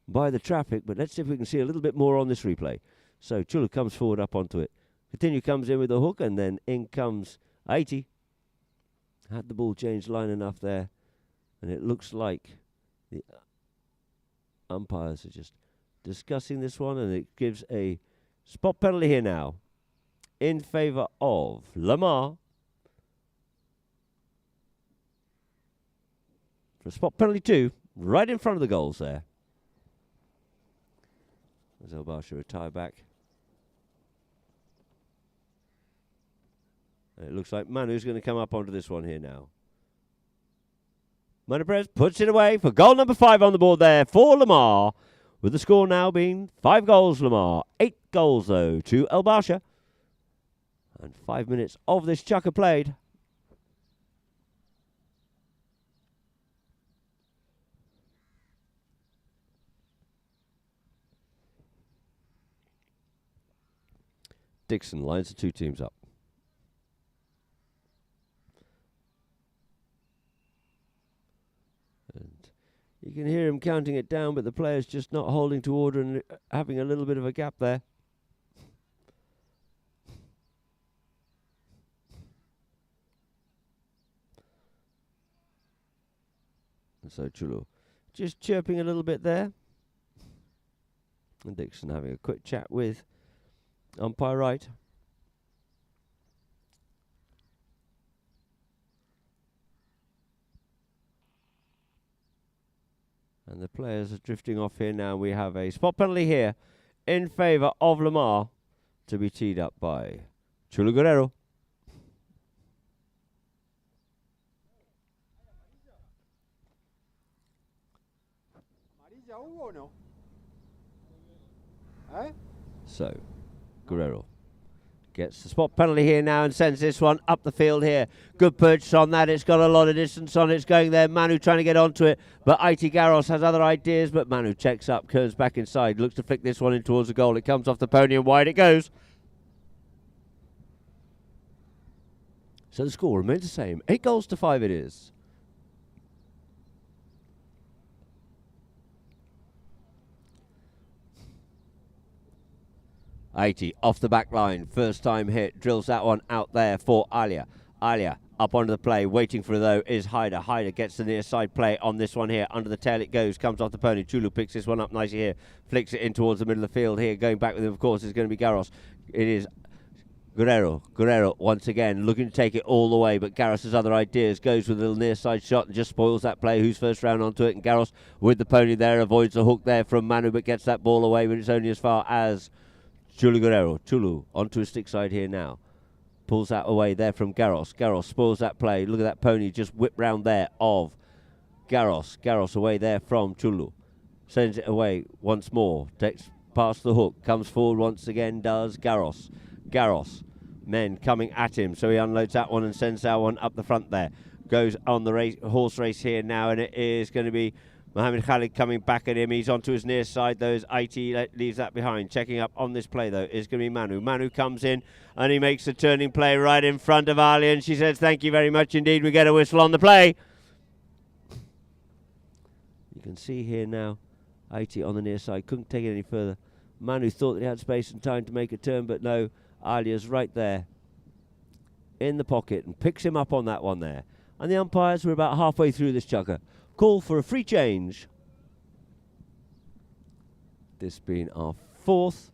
by the traffic. But let's see if we can see a little bit more on this replay. So Chulu comes forward up onto it. Continue comes in with the hook. And then in comes 80. Had the ball changed line enough there. And it looks like the umpires are just discussing this one. And it gives a spot penalty here now in favour of Lamar. For a spot penalty 2, right in front of the goals there. As Basha retire back. And it looks like Manu's going to come up onto this one here now. Manu Perez puts it away for goal number 5 on the board there for Lamar. With the score now being 5 goals, Lamar. 8 goals, though, to El Basha. And 5 minutes of this chukker played. Dixon lines the two teams up. And you can hear him counting it down, but the player's just not holding to order and having a little bit of a gap there. And so Chulu just chirping a little bit there. And Dixon having a quick chat with umpire right. And the players are drifting off here now. We have a spot penalty here in favour of Lamar to be teed up by Chulu Guerrero. So, Guerrero gets the spot penalty here now and sends this one up the field here. Good purchase on that. It's got a lot of distance on it. It's going there. Manu trying to get onto it. But Iti Garros has other ideas. But Manu checks up, curves back inside. Looks to flick this one in towards the goal. It comes off the pony and wide it goes. So the score remains the same. 8 goals to 5 it is. Iti off the back line, first time hit, drills that one out there for Alia. Alia up onto the play, waiting for though is Hyder. Hyder gets the near side play on this one here, under the tail it goes, comes off the pony. Chulu picks this one up nicely here, flicks it in towards the middle of the field here, going back with him of course is going to be Garros. It is Guerrero once again looking to take it all the way, but Garros has other ideas, goes with a little near side shot and just spoils that play. Who's first round onto it, and Garros with the pony there avoids the hook there from Manu, but gets that ball away, but it's only as far as Chulu Guerrero. Chulu onto his stick side here now. Pulls that away there from Garros. Garros spoils that play. Look at that pony just whip round there of Garros. Garros away there from Chulu. Sends it away once more. Takes past the hook. Comes forward once again, does Garros. Garros. Men coming at him. So he unloads that one and sends that one up the front there. Goes on the horse race here now, and it is going to be Mohamed Khalid coming back at him. He's onto his near side. Those IT leaves that behind. Checking up on this play, though, is going to be Manu. Manu comes in, and he makes the turning play right in front of Ali, and she says, thank you very much indeed. We get a whistle on the play. You can see here now, IT on the near side. Couldn't take it any further. Manu thought that he had space and time to make a turn, but no. Alia's right there in the pocket and picks him up on that one there. And the umpires were about halfway through this chukker. Call for a free change. This being our 4th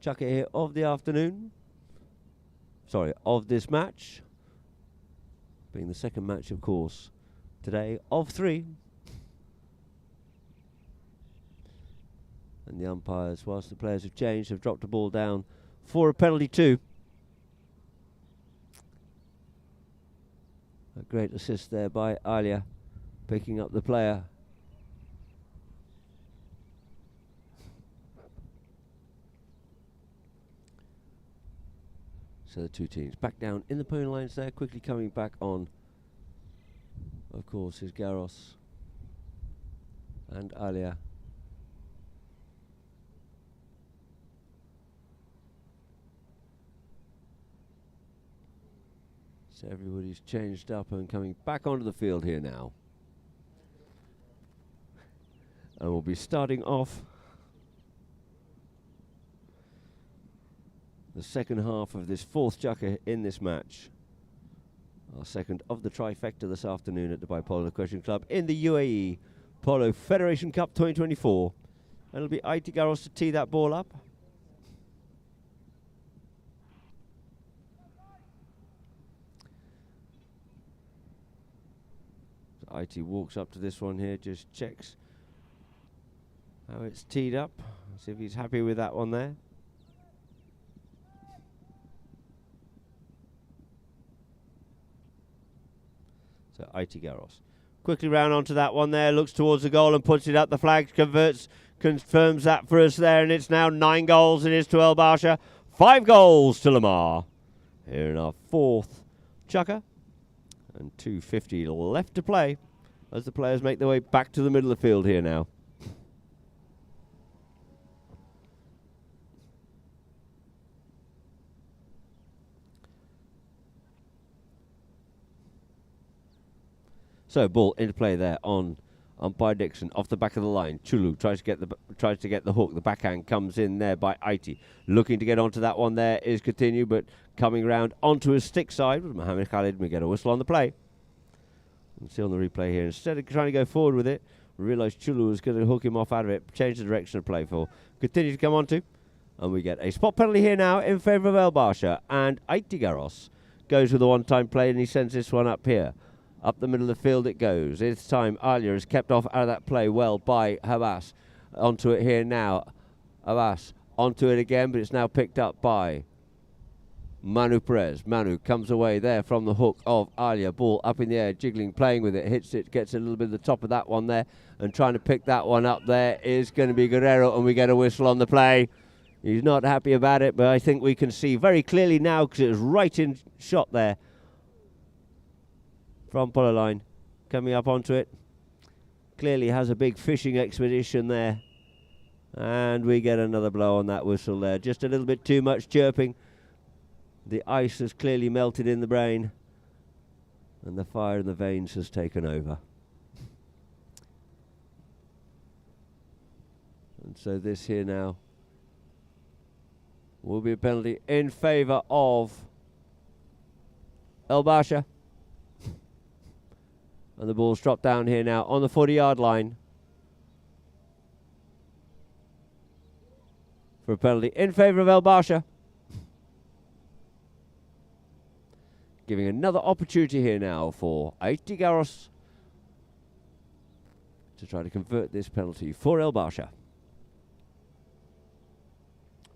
chukker here of the afternoon. Sorry, of this match. Being the second match, of course, today of 3. And the umpires, whilst the players have changed, have dropped the ball down for a penalty too. A great assist there by Alia, picking up the player. So the two teams back down in the point lines there, quickly coming back on. Of course, is Garros and Alia. So everybody's changed up and coming back onto the field here now. And we'll be starting off the second half of this fourth chukker in this match. Our second of the trifecta this afternoon at Dubai Polo Equestrian Club in the UAE Polo Federation Cup 2024. And it'll be IT Garros to tee that ball up. So IT walks up to this one here, just checks how it's teed up. See if he's happy with that one there. So IT Garros quickly round onto that one there, looks towards the goal and puts it up. The flag confirms that for us there, and it's now 9 goals. It is to El Basha, 5 goals to Lamar. Here in our fourth chukker, and 2:50 left to play as the players make their way back to the middle of the field here now. So ball into play there on umpire Dixon off the back of the line. Chulu tries to get the hook. The backhand comes in there by Aiti. Looking to get onto that one there is Continue, but coming round onto his stick side with Mohammed Khalid. We get a whistle on the play. And see on the replay here, instead of trying to go forward with it, we realised Chulu was going to hook him off out of it, change the direction of play for. Continue to come onto. And we get a spot penalty here now in favour of El Basha. And Aiti Garros goes with a one-time play, and he sends this one up here. Up the middle of the field it goes. This time Alia is kept off out of that play well by Habas. Onto it here now. Habas onto it again, but it's now picked up by Manu Perez. Manu comes away there from the hook of Alia. Ball up in the air, jiggling, playing with it. Hits it, gets a little bit of the top of that one there. And trying to pick that one up there is going to be Guerrero, and we get a whistle on the play. He's not happy about it, but I think we can see very clearly now, because it was right in shot there from Polo line, coming up onto it. Clearly has a big fishing expedition there. And we get another blow on that whistle there. Just a little bit too much chirping. The ice has clearly melted in the brain, and the fire in the veins has taken over. And so this here now will be a penalty in favour of El Basha. And the ball's dropped down here now on the 40-yard line for a penalty in favour of El Basha. Giving another opportunity here now for Aiti Garros to try to convert this penalty for El Basha.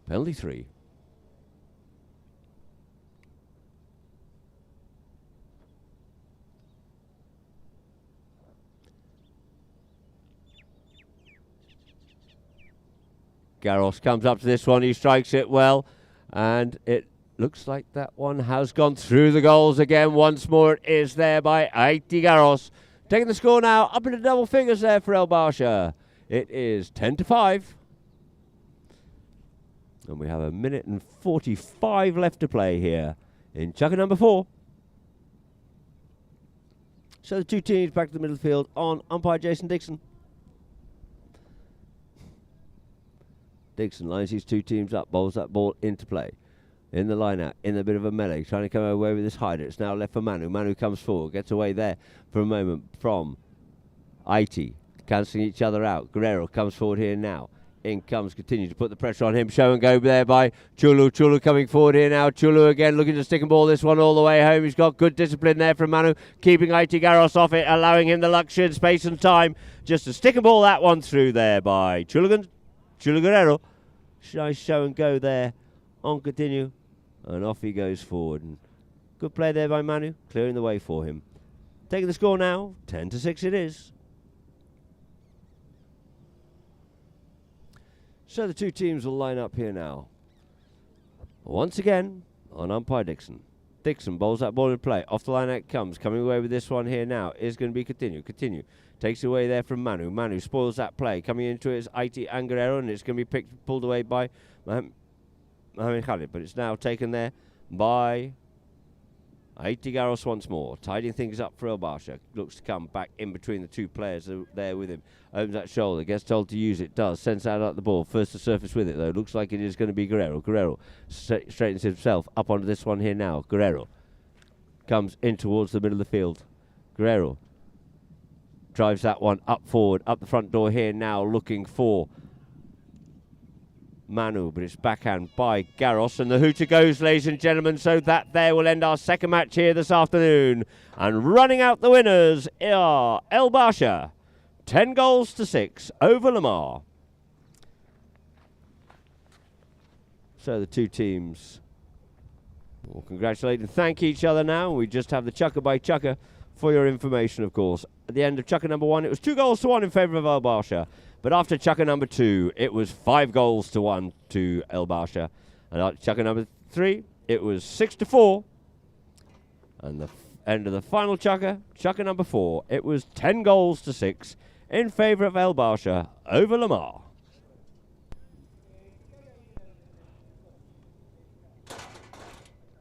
Penalty 3. Garros comes up to this one, he strikes it well, and it looks like that one has gone through the goals again. Once more it is there by Aiti Garros. Taking the score now up into double figures there for El Basha. It is 10-5. And we have a minute and 45 left to play here in chukker number 4. So the two teams back to the middle of the field on umpire Jason Dixon. Dixon lines these two teams up, bowls that ball into play. In the line out, in a bit of a melee, trying to come away with this hider. It's now left for Manu. Manu comes forward, gets away there for a moment from Aiti. Cancelling each other out. Guerrero comes forward here now. In comes, continue to put the pressure on him. Show and go there by Chulu. Chulu coming forward here now. Chulu again looking to stick and ball this one all the way home. He's got good discipline there from Manu, keeping Aiti Garros off it, allowing him the luxury and space and time just to stick and ball that one through there by Chulugan. Julio Guerrero. Nice show and go there on continue. And off he goes forward. And good play there by Manu, clearing the way for him. Taking the score now, 10-6 it is. So the two teams will line up here now. Once again, on umpire Dixon. Dixon bowls that ball in play. Off the line it comes. Coming away with this one here now is going to be continue. Continue. Takes it away there from Manu. Manu spoils that play. Coming into it is Aiti and Guerrero, and it's going to be pulled away by Mohamed Khalid. But it's now taken there by Aiti Garros once more. Tidying things up for El Basha. Looks to come back in between the two players there with him. Opens that shoulder. Gets told to use it. Does. Sends out the ball. First to surface with it though. Looks like it is going to be Guerrero. Guerrero straightens himself up onto this one here now. Guerrero comes in towards the middle of the field. Guerrero drives that one up forward, up the front door here now, looking for Manu, but it's backhand by Garros, and the hooter goes, ladies and gentlemen, so that there will end our second match here this afternoon. And running out the winners are El Basha, 10-6 over Lamar. So the two teams will congratulate and thank each other now. We just have the chukker by chukker for your information, of course. At the end of chukker number 1, it was 2-1 in favour of El Basha. But after chukker number 2, it was 5-1 to El Basha. And after chukker number 3, it was 6-4. And the end of the final chukker, chukker number 4, it was 10-6 in favour of El Basha over Lamar.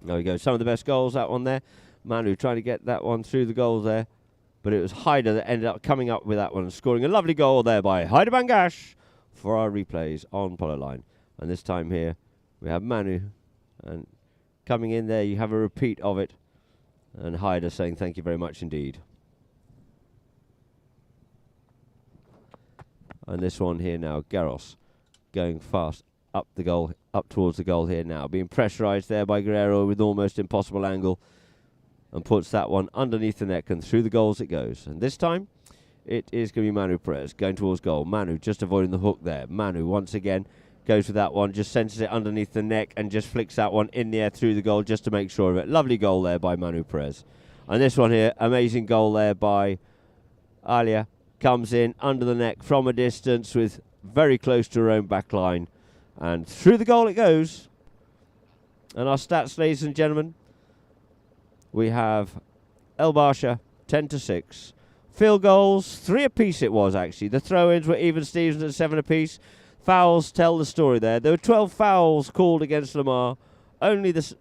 There we go. Some of the best goals, that one there. Manu trying to get that one through the goals there. But it was Haider that ended up coming up with that one and scoring a lovely goal there by Haider Bangash for our replays on Polo line. And this time here we have Manu. And coming in there, you have a repeat of it. And Haider saying thank you very much indeed. And this one here now, Garros going fast up the goal, up towards the goal here now. Being pressurised there by Guerrero with almost impossible angle. And puts that one underneath the neck and through the goals it goes. And this time, it is going to be Manu Perez going towards goal. Manu just avoiding the hook there. Manu once again goes with that one, just senses it underneath the neck and just flicks that one in the air through the goal just to make sure of it. Lovely goal there by Manu Perez. And this one here, amazing goal there by Alia. Comes in under the neck from a distance with very close to her own back line. And through the goal it goes. And our stats, ladies and gentlemen, we have El Basha 10-6. Field goals 3 apiece it was actually. The throw-ins were even Stevens at 7 apiece. Fouls tell the story there. There were 12 fouls called against Lamar. Only the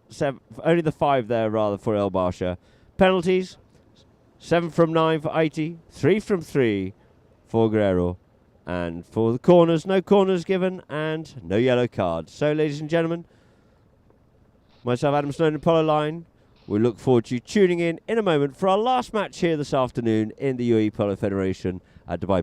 5 there rather for El Basha. Penalties 7 from 9 for Aiti, 3 from 3 for Guerrero. And for the corners, no corners given and no yellow cards. So ladies and gentlemen, myself, Adam Snowden, Polo line. We look forward to you tuning in a moment for our last match here this afternoon in the UAE Polo Federation at Dubai